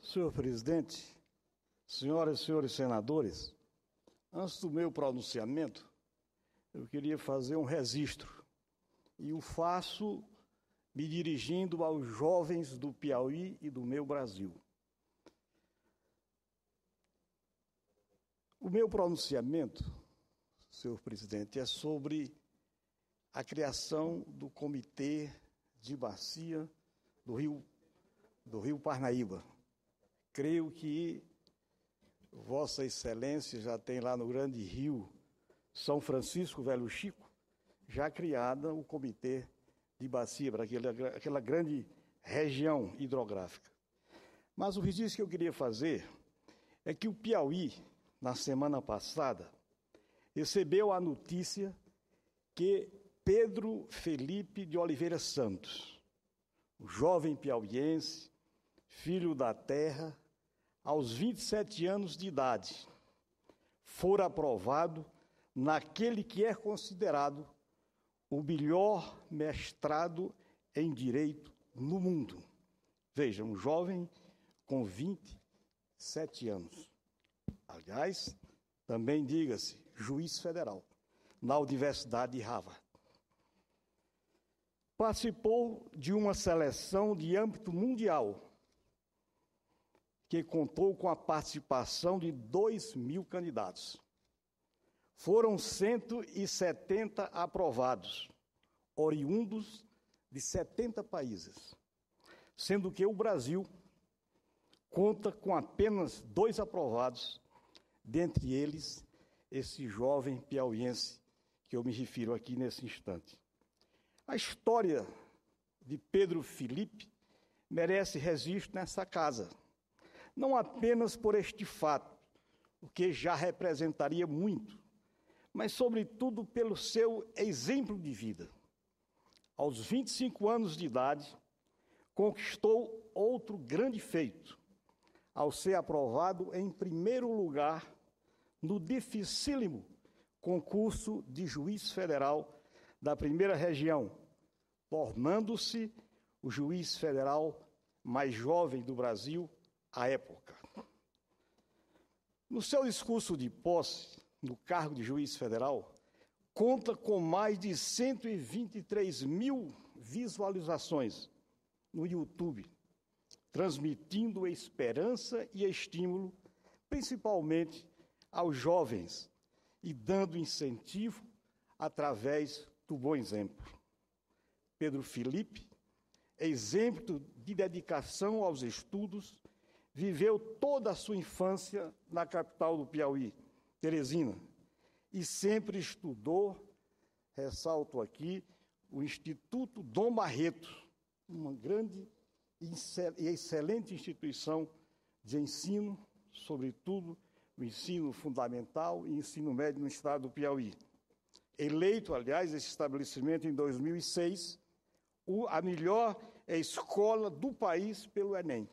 Senhor presidente, senhoras e senhores senadores, antes do meu pronunciamento, eu queria fazer um registro, e o faço me dirigindo aos jovens do Piauí e do meu Brasil. O meu pronunciamento, senhor presidente, é sobre a criação do Comitê de Bacia do Rio Parnaíba. Creio que Vossa Excelência já tem lá no grande rio São Francisco Velho Chico, já criada o Comitê de Bacia, para aquela grande região hidrográfica. Mas o registro que eu queria fazer é que o Piauí, na semana passada, recebeu a notícia que Pedro Felipe de Oliveira Santos, o jovem piauiense, filho da terra, aos 27 anos de idade, fora aprovado naquele que é considerado o melhor mestrado em Direito no mundo. Veja, um jovem com 27 anos. Aliás, também diga-se, juiz federal, na Universidade de Harvard. Participou de uma seleção de âmbito mundial, que contou com a participação de 2.000 candidatos. Foram 170 aprovados, oriundos de 70 países, sendo que o Brasil conta com apenas 2 aprovados, dentre eles esse jovem piauiense que eu me refiro aqui nesse instante. A história de Pedro Felipe merece registro nessa casa, não apenas por este fato, o que já representaria muito, mas, sobretudo, pelo seu exemplo de vida. Aos 25 anos de idade, conquistou outro grande feito, ao ser aprovado em primeiro lugar no dificílimo concurso de juiz federal da primeira região, tornando-se o juiz federal mais jovem do Brasil à época. No seu discurso de posse, no cargo de juiz federal, conta com mais de 123.000 visualizações no YouTube, transmitindo esperança e estímulo, principalmente aos jovens, e dando incentivo através do bom exemplo. Pedro Felipe, exemplo de dedicação aos estudos, viveu toda a sua infância na capital do Piauí, Teresina, e sempre estudou, ressalto aqui, o Instituto Dom Barreto, uma grande e excelente instituição de ensino, sobretudo o ensino fundamental e ensino médio no estado do Piauí. Eleito, aliás, esse estabelecimento em 2006, a melhor escola do país pelo Enem,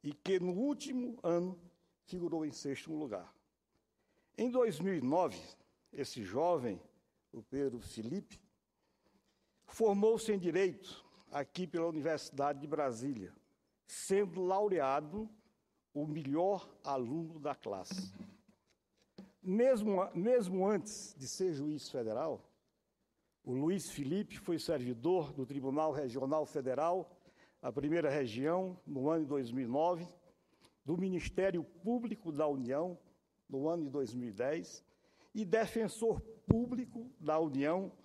e que no último ano figurou em 6º lugar. Em 2009, esse jovem, o Pedro Felipe, formou-se em Direito aqui pela Universidade de Brasília, sendo laureado o melhor aluno da classe. Mesmo antes de ser juiz federal, o Luiz Felipe foi servidor do Tribunal Regional Federal, a primeira região, no ano de 2009, do Ministério Público da União, no ano de 2010, e defensor público da União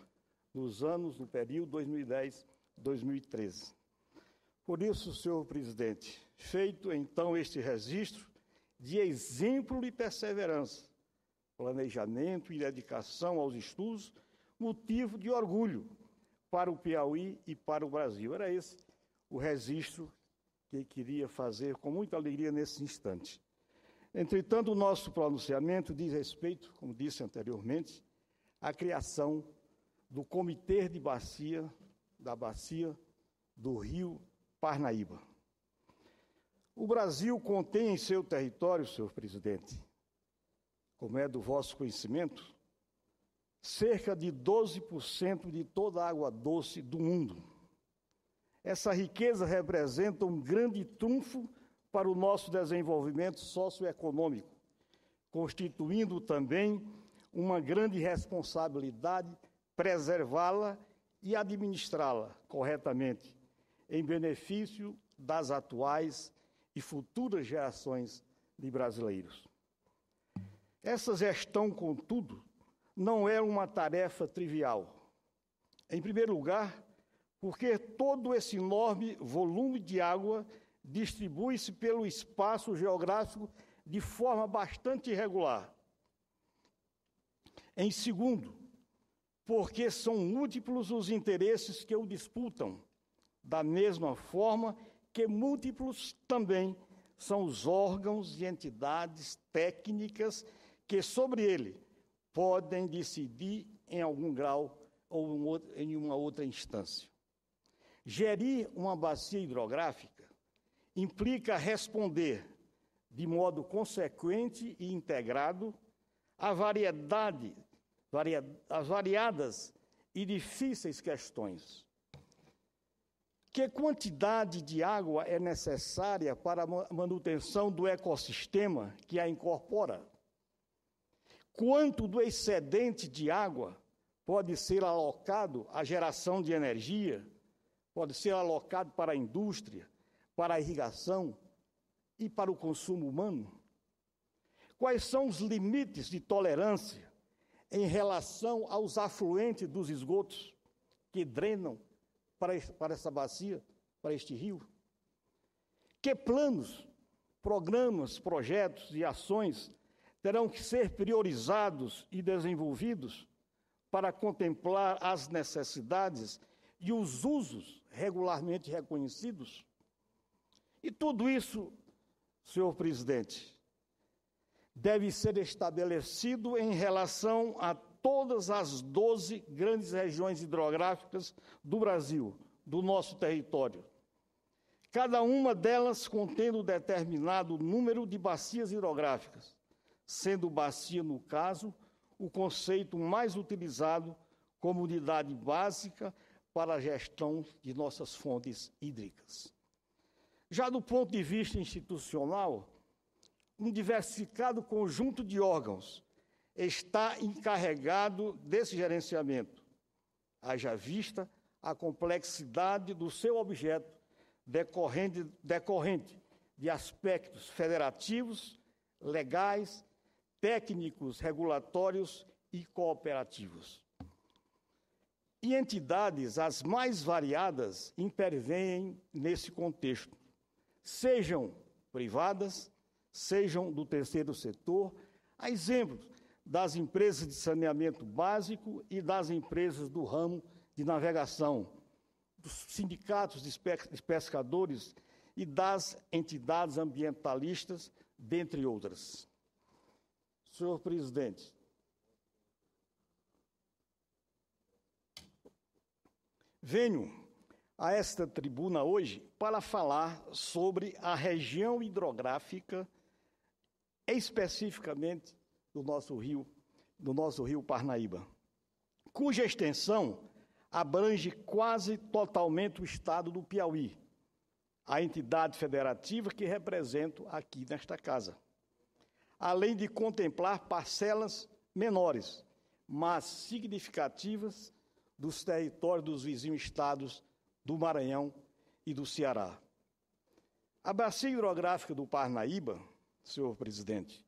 no período 2010-2013. Por isso, senhor presidente, feito então este registro de exemplo de perseverança, planejamento e dedicação aos estudos, motivo de orgulho para o Piauí e para o Brasil. Era esse o registro que queria fazer com muita alegria nesse instante. Entretanto, o nosso pronunciamento diz respeito, como disse anteriormente, à criação do Comitê de Bacia, da Bacia do Rio Parnaíba. O Brasil contém em seu território, senhor presidente, como é do vosso conhecimento, cerca de 12% de toda a água doce do mundo. Essa riqueza representa um grande trunfo para o nosso desenvolvimento socioeconômico, constituindo também uma grande responsabilidade preservá-la e administrá-la corretamente, em benefício das atuais e futuras gerações de brasileiros. Essa gestão, contudo, não é uma tarefa trivial. Em primeiro lugar, porque todo esse enorme volume de água distribui-se pelo espaço geográfico de forma bastante irregular. Em segundo, porque são múltiplos os interesses que o disputam, da mesma forma que múltiplos também são os órgãos e entidades técnicas que sobre ele podem decidir em algum grau ou em uma outra instância. Gerir uma bacia hidrográfica implica responder de modo consequente e integrado às variadas e difíceis questões. Que quantidade de água é necessária para a manutenção do ecossistema que a incorpora? Quanto do excedente de água pode ser alocado à geração de energia, pode ser alocado para a indústria, para a irrigação e para o consumo humano? Quais são os limites de tolerância em relação aos afluentes dos esgotos que drenam para essa bacia, para este rio? Que planos, programas, projetos e ações terão que ser priorizados e desenvolvidos para contemplar as necessidades e os usos regularmente reconhecidos? E tudo isso, senhor presidente, deve ser estabelecido em relação a todas as 12 grandes regiões hidrográficas do Brasil, do nosso território. Cada uma delas contendo determinado número de bacias hidrográficas, sendo bacia, no caso, o conceito mais utilizado como unidade básica para a gestão de nossas fontes hídricas. Já do ponto de vista institucional, um diversificado conjunto de órgãos está encarregado desse gerenciamento, haja vista a complexidade do seu objeto decorrente de aspectos federativos, legais, técnicos, regulatórios e cooperativos. E entidades as mais variadas intervêm nesse contexto, sejam privadas, sejam do terceiro setor, a exemplo das empresas de saneamento básico e das empresas do ramo de navegação, dos sindicatos de pescadores e das entidades ambientalistas, dentre outras. Senhor presidente, venho a esta tribuna hoje para falar sobre a região hidrográfica, especificamente do nosso rio Parnaíba, cuja extensão abrange quase totalmente o estado do Piauí, a entidade federativa que represento aqui nesta casa, além de contemplar parcelas menores, mas significativas, dos territórios dos vizinhos estados do Maranhão e do Ceará. A bacia hidrográfica do Parnaíba, senhor presidente,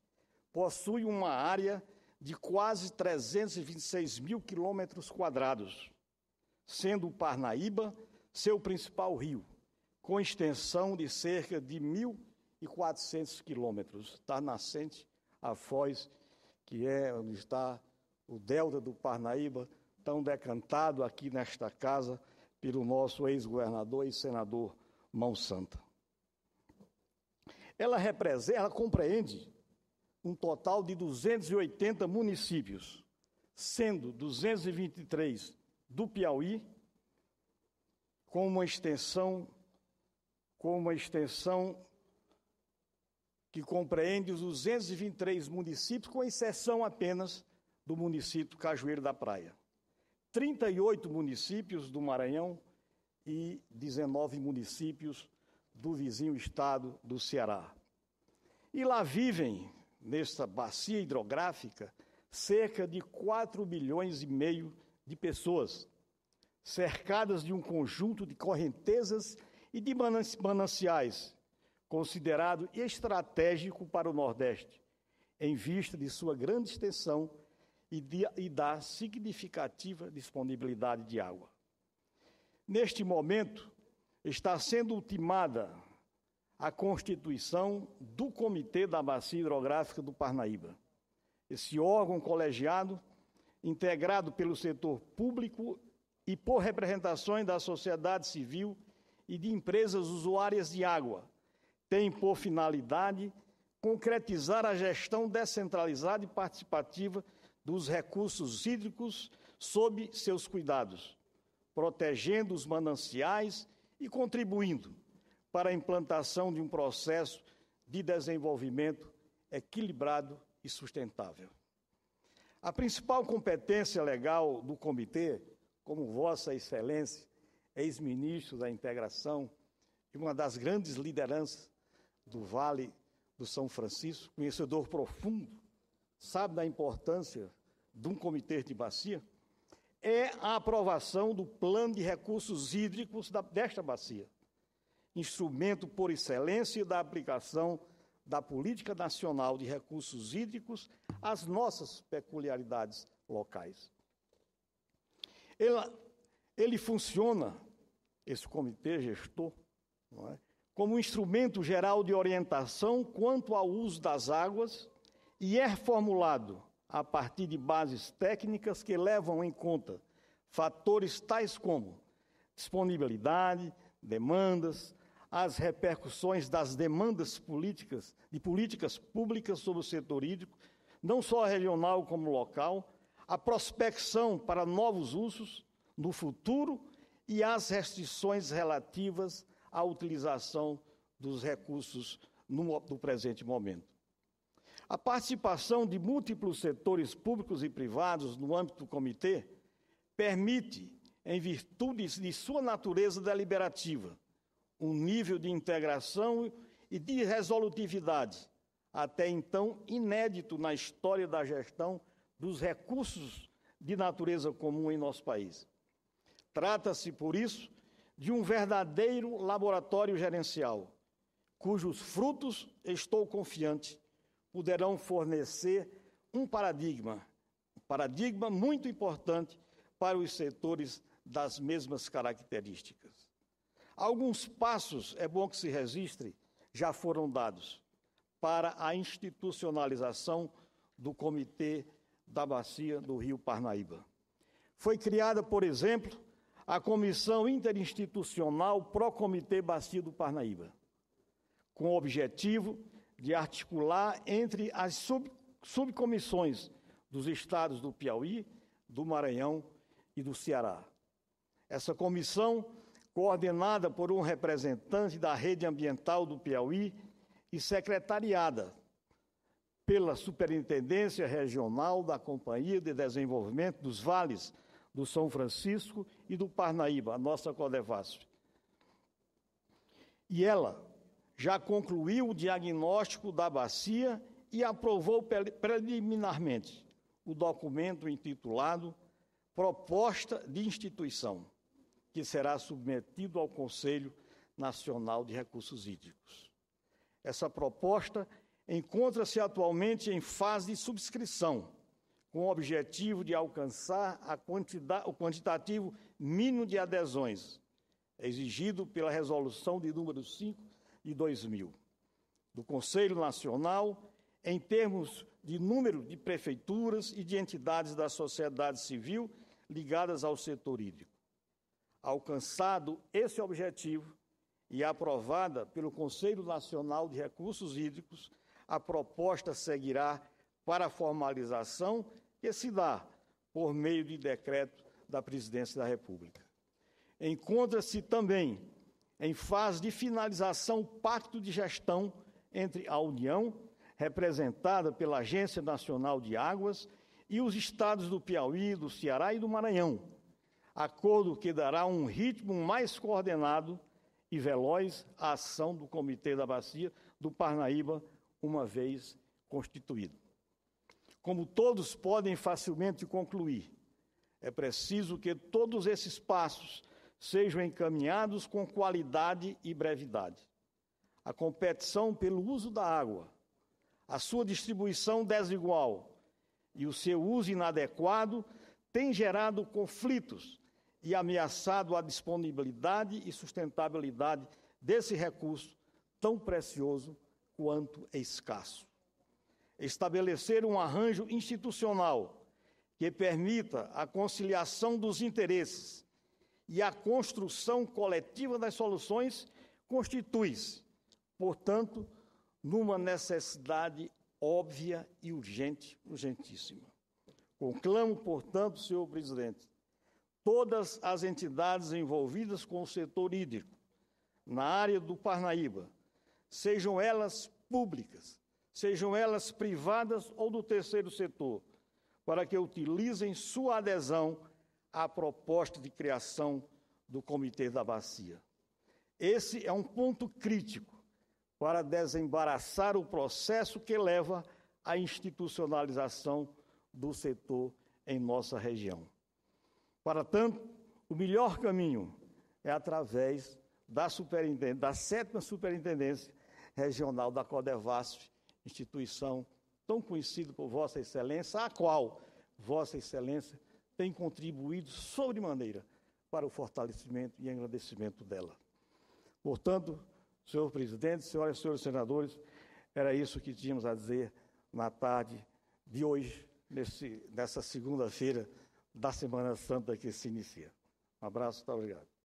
possui uma área de quase 326 mil quilômetros quadrados, sendo o Parnaíba seu principal rio, com extensão de cerca de 1.400 quilômetros, da nascente à foz, que é onde está o delta do Parnaíba, tão decantado aqui nesta casa pelo nosso ex-governador e senador Mão Santa. Ela compreende um total de 280 municípios, sendo 223 do Piauí, com uma extensão que compreende os 223 municípios, com exceção apenas do município Cajueiro da Praia. 38 municípios do Maranhão e 19 municípios do vizinho estado do Ceará. E lá vivem, nesta bacia hidrográfica, cerca de 4,5 milhões de pessoas, cercadas de um conjunto de correntezas e de mananciais, considerado estratégico para o Nordeste, em vista de sua grande extensão e da significativa disponibilidade de água. Neste momento, está sendo ultimada a constituição do Comitê da Bacia Hidrográfica do Parnaíba. Esse órgão colegiado, integrado pelo setor público e por representações da sociedade civil e de empresas usuárias de água, tem por finalidade concretizar a gestão descentralizada e participativa dos recursos hídricos sob seus cuidados, protegendo os mananciais e contribuindo para a implantação de um processo de desenvolvimento equilibrado e sustentável. A principal competência legal do comitê, como Vossa Excelência, ex-ministro da Integração e uma das grandes lideranças do Vale do São Francisco, conhecedor profundo, sabe da importância de um comitê de bacia, é a aprovação do Plano de Recursos Hídricos desta bacia, instrumento por excelência da aplicação da Política Nacional de Recursos Hídricos às nossas peculiaridades locais. Ele funciona, esse comitê gestor, não é, como um instrumento geral de orientação quanto ao uso das águas e é formulado a partir de bases técnicas que levam em conta fatores tais como disponibilidade, demandas, as repercussões das demandas políticas, de políticas públicas sobre o setor hídrico, não só regional como local, a prospecção para novos usos no futuro e as restrições relativas à utilização dos recursos no presente momento. A participação de múltiplos setores públicos e privados no âmbito do comitê permite, em virtude de sua natureza deliberativa, um nível de integração e de resolutividade, até então inédito na história da gestão dos recursos de natureza comum em nosso país. Trata-se, por isso, de um verdadeiro laboratório gerencial, cujos frutos, estou confiante, poderão fornecer um paradigma muito importante para os setores das mesmas características. Alguns passos, é bom que se registre, já foram dados para a institucionalização do Comitê da Bacia do Rio Parnaíba. Foi criada, por exemplo, a Comissão Interinstitucional Pró-Comitê Bacia do Parnaíba, com o objetivo de articular entre as subcomissões dos estados do Piauí, do Maranhão e do Ceará. Essa comissão, coordenada por um representante da Rede Ambiental do Piauí e secretariada pela Superintendência Regional da Companhia de Desenvolvimento dos Vales do São Francisco e do Parnaíba, a nossa Codevasf. E ela já concluiu o diagnóstico da bacia e aprovou preliminarmente o documento intitulado Proposta de Instituição, que será submetido ao Conselho Nacional de Recursos Hídricos. Essa proposta encontra-se atualmente em fase de subscrição, com o objetivo de alcançar o quantitativo mínimo de adesões, exigido pela Resolução de número 5 de 2000, do Conselho Nacional, em termos de número de prefeituras e de entidades da sociedade civil ligadas ao setor hídrico. Alcançado esse objetivo e aprovada pelo Conselho Nacional de Recursos Hídricos, a proposta seguirá para a formalização que se dá por meio de decreto da Presidência da República. Encontra-se também em fase de finalização o pacto de gestão entre a União, representada pela Agência Nacional de Águas, e os estados do Piauí, do Ceará e do Maranhão, acordo que dará um ritmo mais coordenado e veloz a ação do Comitê da Bacia do Parnaíba, uma vez constituído. Como todos podem facilmente concluir, é preciso que todos esses passos sejam encaminhados com qualidade e brevidade. A competição pelo uso da água, a sua distribuição desigual e o seu uso inadequado têm gerado conflitos e ameaçado a disponibilidade e sustentabilidade desse recurso tão precioso quanto escasso. Estabelecer um arranjo institucional que permita a conciliação dos interesses e a construção coletiva das soluções constitui-se, portanto, numa necessidade óbvia e urgentíssima. Conclamo, portanto, senhor presidente, todas as entidades envolvidas com o setor hídrico na área do Parnaíba, sejam elas públicas, sejam elas privadas ou do terceiro setor, para que utilizem sua adesão à proposta de criação do Comitê da Bacia. Esse é um ponto crítico para desembaraçar o processo que leva à institucionalização do setor em nossa região. Para tanto, o melhor caminho é através da 7ª Superintendência Regional da Codevasf, instituição tão conhecida por Vossa Excelência, a qual Vossa Excelência tem contribuído sobremaneira para o fortalecimento e engrandecimento dela. Portanto, senhor presidente, senhoras e senhores senadores, era isso que tínhamos a dizer na tarde de hoje, nessa segunda-feira da Semana Santa que se inicia. Um abraço, muito obrigado.